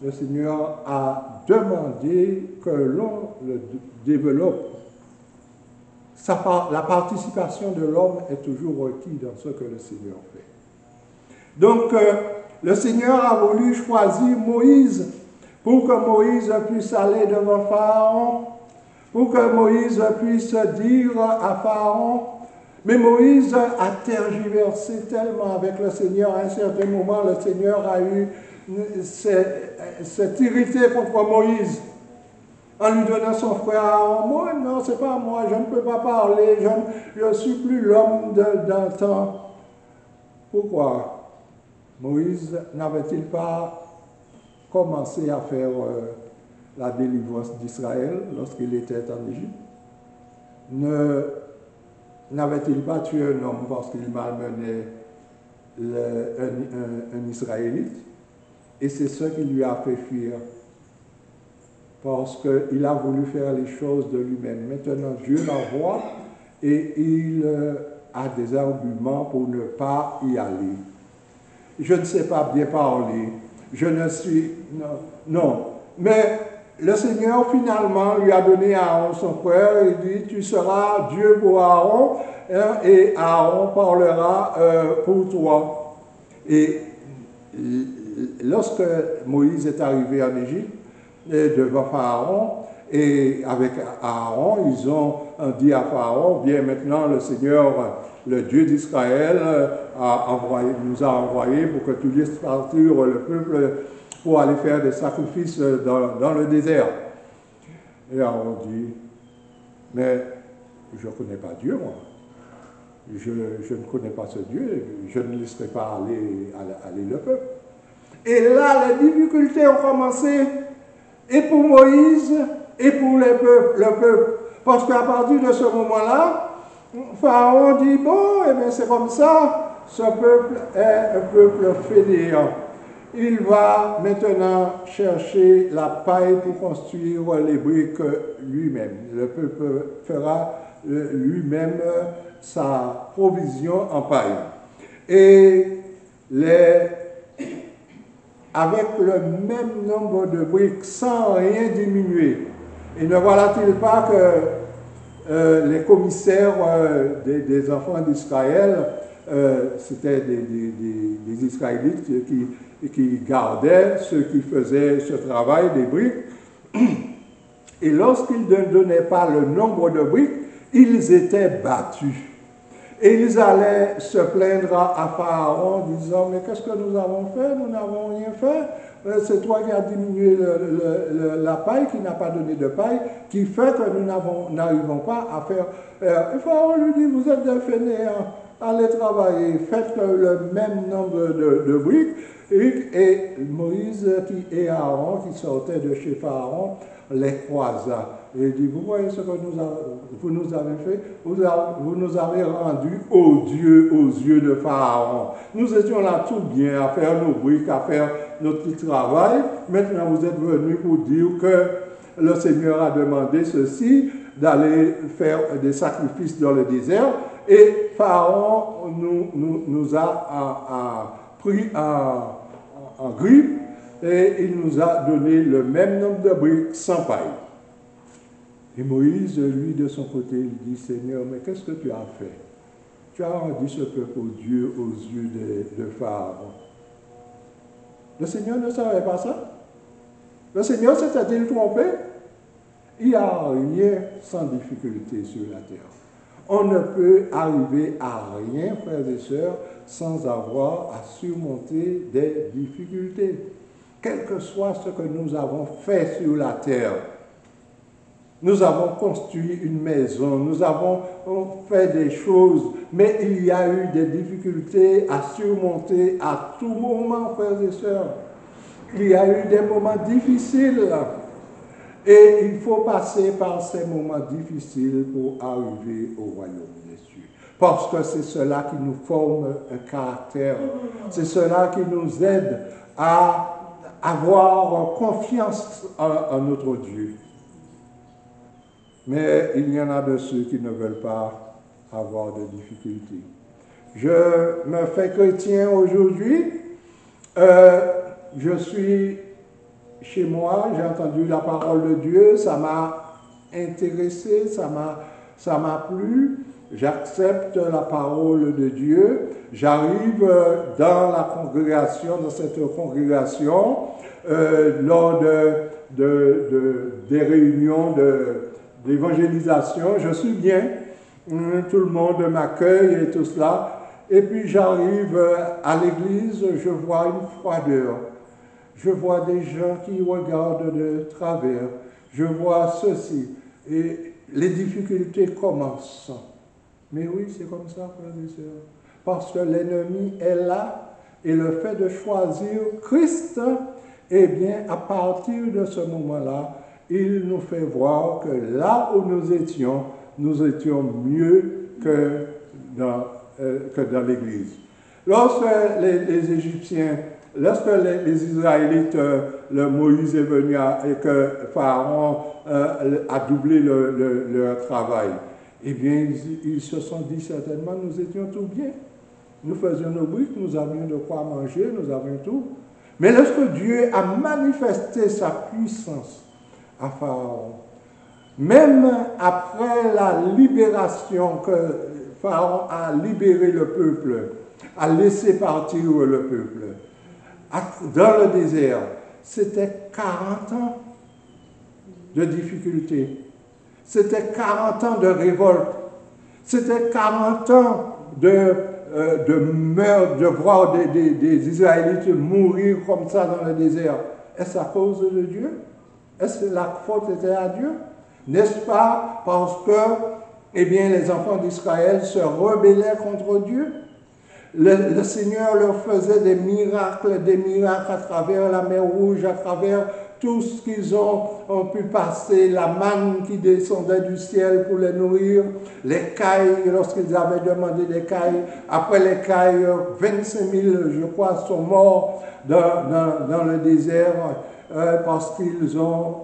Le Seigneur a demandé que l'on le développe. La participation de l'homme est toujours requise dans ce que le Seigneur fait. Donc, le Seigneur a voulu choisir Moïse pour que Moïse puisse aller devant Pharaon, pour que Moïse puisse dire à Pharaon. Mais Moïse a tergiversé tellement avec le Seigneur. À un certain moment, le Seigneur s'est irrité contre Moïse en lui donnant son frère Aaron. Moi, non, c'est pas moi, je ne peux pas parler, je ne suis plus l'homme d'antan. Pourquoi Moïse n'avait-il pas commencé à faire la délivrance d'Israël lorsqu'il était en Égypte? N'avait-il pas tué un homme parce qu'il malmenait un Israélite? Et c'est ce qui lui a fait fuir. Parce qu'il a voulu faire les choses de lui-même. Maintenant, Dieu l'envoie et il a des arguments pour ne pas y aller. Je ne sais pas bien parler. Je ne suis... Non. Mais le Seigneur, finalement, lui a donné à Aaron son frère et dit, tu seras Dieu pour Aaron, hein, et Aaron parlera pour toi. Et lorsque Moïse est arrivé en Égypte, devant Pharaon, et avec Aaron, ils ont dit à Pharaon, bien maintenant le Seigneur, le Dieu d'Israël, nous a envoyé pour que tu laisses partir le peuple pour aller faire des sacrifices dans le désert. Et Aaron dit, mais je ne connais pas Dieu, moi. Je ne connais pas ce Dieu, je ne laisserai pas aller le peuple. Et là, les difficultés ont commencé, et pour Moïse, et pour le peuple. Parce qu'à partir de ce moment-là, Pharaon dit, bon, eh bien c'est comme ça, ce peuple est un peuple fainéant. Il va maintenant chercher la paille pour construire les briques lui-même. Le peuple fera lui-même sa provision en paille. Et avec le même nombre de briques, sans rien diminuer. Et ne voilà-t-il pas que les commissaires des enfants d'Israël, c'était des Israélites qui gardaient ceux qui faisaient ce travail des briques. Et lorsqu'ils ne donnaient pas le nombre de briques, ils étaient battus. Et ils allaient se plaindre à Pharaon, disant, mais qu'est-ce que nous avons fait? Nous n'avons rien fait. C'est toi qui as diminué la paille, qui n'a pas donné de paille, qui fait que nous n'arrivons pas à faire. Et Pharaon lui dit, vous êtes des fainéants, allez travailler, faites le même nombre de briques. Et Moïse et Aaron, qui sortaient de chez Pharaon, les croisa. Et il dit, vous voyez ce que vous nous avez fait? Vous nous avez rendus odieux aux yeux de Pharaon. Nous étions là tout bien à faire nos briques, à faire notre petit travail. Maintenant, vous êtes venus pour dire que le Seigneur a demandé ceci, d'aller faire des sacrifices dans le désert. Et Pharaon nous a pris en grippe et il nous a donné le même nombre de briques sans paille. Et Moïse, lui, de son côté, il dit, Seigneur, mais qu'est-ce que tu as fait? Tu as rendu ce peuple aux yeux de Pharaon. Le Seigneur ne savait pas ça. Le Seigneur s'était-il trompé? Il n'y a rien sans difficulté sur la terre. On ne peut arriver à rien, frères et sœurs, sans avoir à surmonter des difficultés. Quel que soit ce que nous avons fait sur la terre, nous avons construit une maison, nous avons fait des choses, mais il y a eu des difficultés à surmonter à tout moment, frères et sœurs. Il y a eu des moments difficiles et il faut passer par ces moments difficiles pour arriver au royaume des cieux. Parce que c'est cela qui nous forme un caractère, c'est cela qui nous aide à avoir confiance en notre Dieu. Mais il y en a de ceux qui ne veulent pas avoir de difficultés. Je me fais chrétien aujourd'hui. Je suis chez moi, j'ai entendu la parole de Dieu, ça m'a intéressé, ça m'a plu. j'accepte la parole de Dieu, j'arrive dans la congrégation, dans cette congrégation, lors des réunions d'évangélisation, je suis bien, tout le monde m'accueille et tout cela, et puis j'arrive à l'église, je vois une froideur, je vois des gens qui regardent de travers, je vois ceci, et les difficultés commencent. Mais oui, c'est comme ça, frères et sœurs. Parce que l'ennemi est là, et le fait de choisir Christ, eh bien, à partir de ce moment-là, il nous fait voir que là où nous étions mieux que dans l'Église. Lorsque les Égyptiens, lorsque les Israélites, le Moïse est venu et que Pharaon a doublé leur travail, eh bien, ils se sont dit certainement, nous étions tout bien. Nous faisions nos briques, nous avions de quoi manger, nous avions tout. Mais lorsque Dieu a manifesté sa puissance à Pharaon, même après la libération que Pharaon a libéré le peuple, a laissé partir le peuple, dans le désert, c'était 40 ans de difficultés. C'était 40 ans de révolte. C'était 40 ans de meurtre, de voir des Israélites mourir comme ça dans le désert. Est-ce à cause de Dieu? Est-ce que la faute était à Dieu? N'est-ce pas parce que, eh bien, les enfants d'Israël se rebellaient contre Dieu? Le Seigneur leur faisait des miracles à travers la mer Rouge, à travers tout ce qu'ils ont pu passer, la manne qui descendait du ciel pour les nourrir, les cailles, lorsqu'ils avaient demandé des cailles. Après les cailles, 25 000, je crois, sont morts dans le désert parce qu'ils ont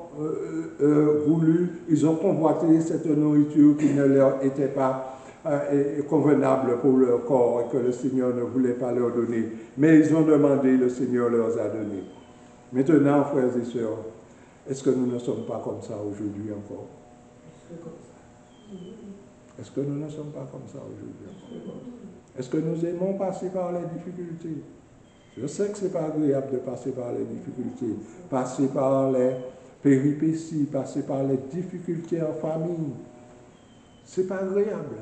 ils ont convoité cette nourriture qui ne leur était pas convenable pour leur corps et que le Seigneur ne voulait pas leur donner. Mais ils ont demandé, le Seigneur leur a donné. Maintenant, frères et sœurs, est-ce que nous ne sommes pas comme ça aujourd'hui encore? Est-ce que nous ne sommes pas comme ça aujourd'hui encore? Est-ce que nous aimons passer par les difficultés? Je sais que ce n'est pas agréable de passer par les difficultés, passer par les péripéties, passer par les difficultés en famille. Ce n'est pas agréable.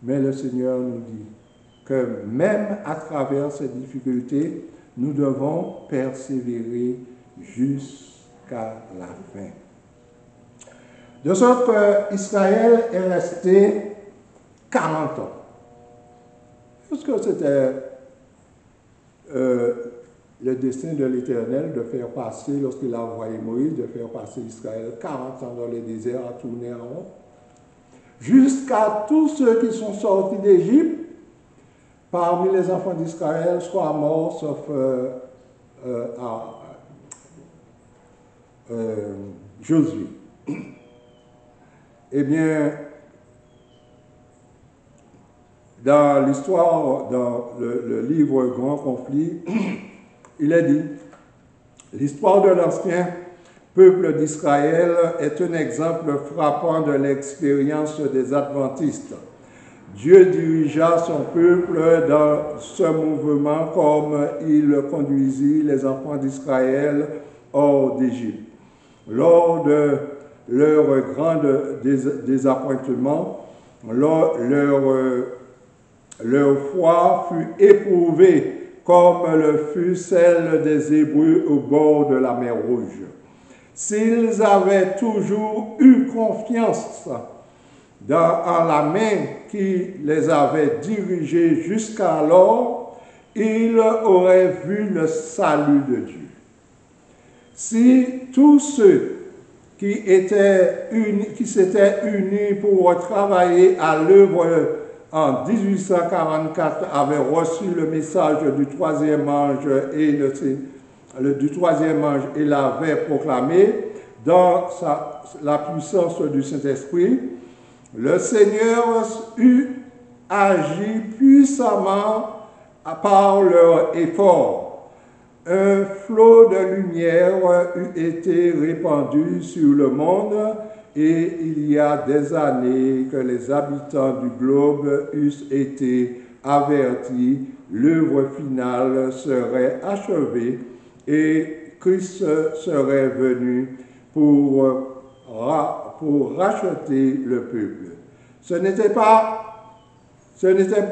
Mais le Seigneur nous dit que même à travers ces difficultés, nous devons persévérer jusqu'à la fin. De sorte qu'Israël est resté 40 ans. Est-ce que c'était le destin de l'Éternel de faire passer, lorsqu'il a envoyé Moïse, de faire passer Israël 40 ans dans le désert à tourner en rond? Jusqu'à tous ceux qui sont sortis d'Égypte, parmi les enfants d'Israël, soient morts, sauf Josué. Eh bien, dans l'histoire, dans le livre Grand Conflit, il est dit, l'histoire de l'ancien peuple d'Israël est un exemple frappant de l'expérience des adventistes. Dieu dirigea son peuple dans ce mouvement comme il conduisit les enfants d'Israël hors d'Égypte. Lors de leur grand désappointement, leur foi fut éprouvée comme le fut celle des Hébreux au bord de la mer Rouge. S'ils avaient toujours eu confiance en la main qui les avait dirigés jusqu'alors, ils auraient vu le salut de Dieu. Si tous ceux qui s'étaient unis pour travailler à l'œuvre en 1844 avaient reçu le message du troisième ange et l'avaient proclamé dans la puissance du Saint-Esprit, le Seigneur eût agi puissamment par leur effort. Un flot de lumière eût été répandu sur le monde et il y a des années que les habitants du globe eussent été avertis, l'œuvre finale serait achevée et Christ serait venu pour racheter le peuple. Ce n'était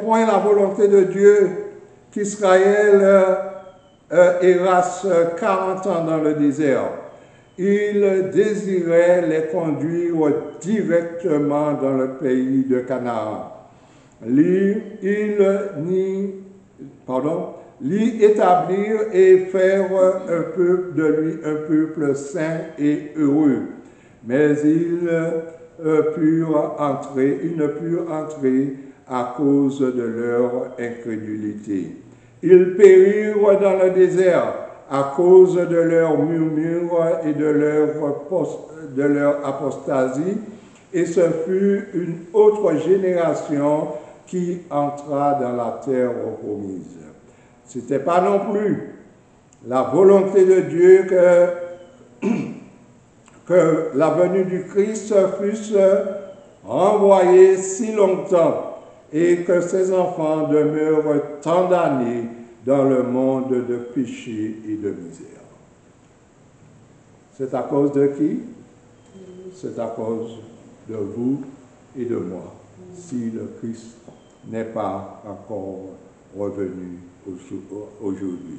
point la volonté de Dieu qu'Israël errasse 40 ans dans le désert. Il désirait les conduire directement dans le pays de Canaan. L'y établir et faire de lui un peuple saint et heureux. Mais ils ne purent entrer à cause de leur incrédulité. Ils périrent dans le désert à cause de leur murmure et de leur apostasie, et ce fut une autre génération qui entra dans la terre promise. Ce n'était pas non plus la volonté de Dieu que la venue du Christ fût renvoyée si longtemps et que ses enfants demeurent tant d'années dans le monde de péché et de misère. C'est à cause de qui? C'est à cause de vous et de moi, si le Christ n'est pas encore revenu aujourd'hui.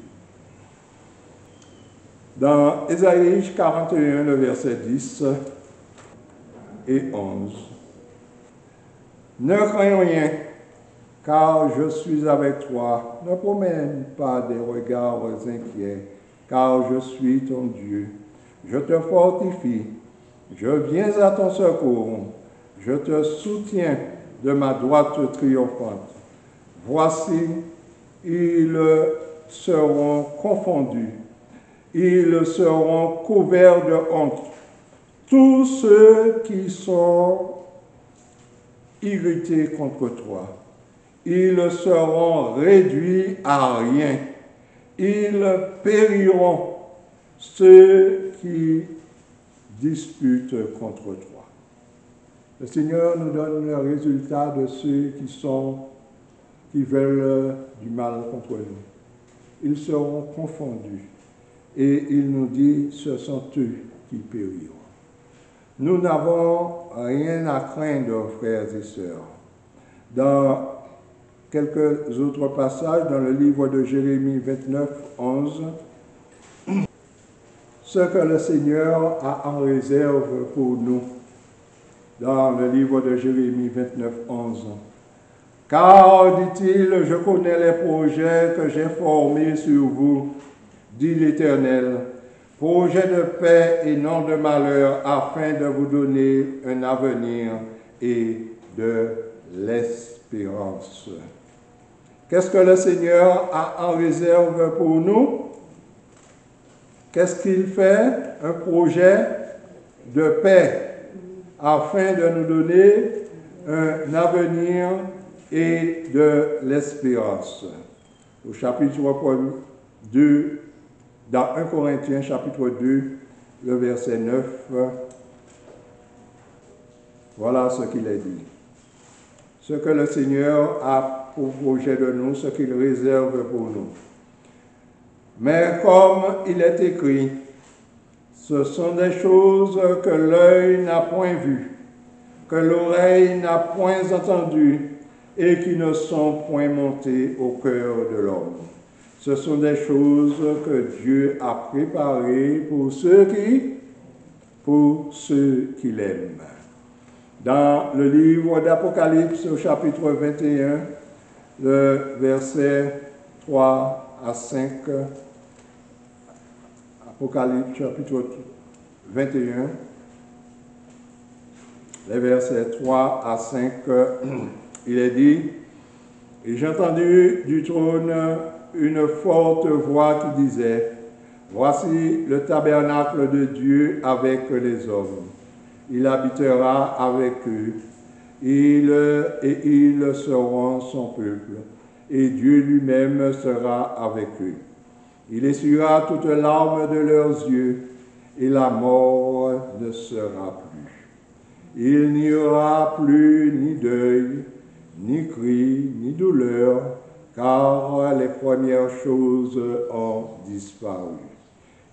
Dans Ésaïe 41, le verset 10 et 11, « Ne crains rien, car je suis avec toi. Ne promène pas des regards inquiets, car je suis ton Dieu. Je te fortifie, je viens à ton secours, je te soutiens de ma droite triomphante. Voici, ils seront confondus, ils seront couverts de honte. Tous ceux qui sont irrités contre toi, ils seront réduits à rien. Ils périront, ceux qui disputent contre toi. Le Seigneur nous donne le résultat de ceux qui veulent du mal contre nous. Ils seront confondus. Et il nous dit, ce sont eux qui périront. Nous n'avons rien à craindre, frères et sœurs. Dans quelques autres passages, dans le livre de Jérémie 29, 11, ce que le Seigneur a en réserve pour nous, dans le livre de Jérémie 29, 11. Car, dit-il, je connais les projets que j'ai formés sur vous, dit l'Éternel, projets de paix et non de malheur, afin de vous donner un avenir et de l'espérance. Qu'est-ce que le Seigneur a en réserve pour nous? Qu'est-ce qu'il fait? Un projet de paix, afin de nous donner un avenir et de l'espérance. Au chapitre 2, dans 1 Corinthiens, chapitre 2, le verset 9, voilà ce qu'il est dit. Ce que le Seigneur a pour projet de nous, ce qu'il réserve pour nous. Mais comme il est écrit, ce sont des choses que l'œil n'a point vues, que l'oreille n'a point entendues et qui ne sont point montées au cœur de l'homme. Ce sont des choses que Dieu a préparées pour ceux qui l'aiment. Dans le livre d'Apocalypse, au chapitre 21, le verset 3 à 5, Apocalypse, chapitre 21, les versets 3 à 5, il est dit, « Et j'ai entendu du trône une forte voix qui disait, « Voici le tabernacle de Dieu avec les hommes. Il habitera avec eux, et ils seront son peuple, et Dieu lui-même sera avec eux. Il essuiera toutes larmes de leurs yeux, et la mort ne sera plus. Il n'y aura plus ni deuil, ni cri, ni douleur, car les premières choses ont disparu.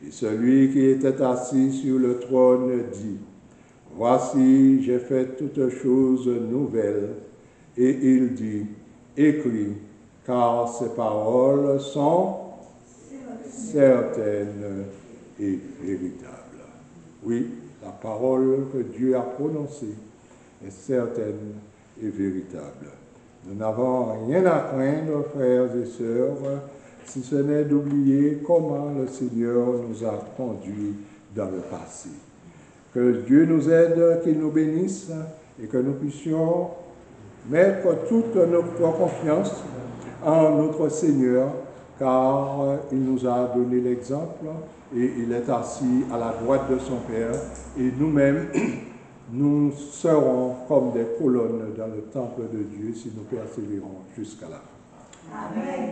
Et celui qui était assis sur le trône dit, « Voici, j'ai fait toutes choses nouvelles. » Et il dit, « Écris, car ces paroles sont certaines et véritables. » Oui, la parole que Dieu a prononcée est certaine et véritable. Nous n'avons rien à craindre, frères et sœurs, si ce n'est d'oublier comment le Seigneur nous a conduits dans le passé. Que Dieu nous aide, qu'il nous bénisse et que nous puissions mettre toute notre confiance en notre Seigneur, car il nous a donné l'exemple et il est assis à la droite de son Père. Et nous-mêmes, nous serons comme des colonnes dans le temple de Dieu si nous persévérons jusqu'à la fin. Amen.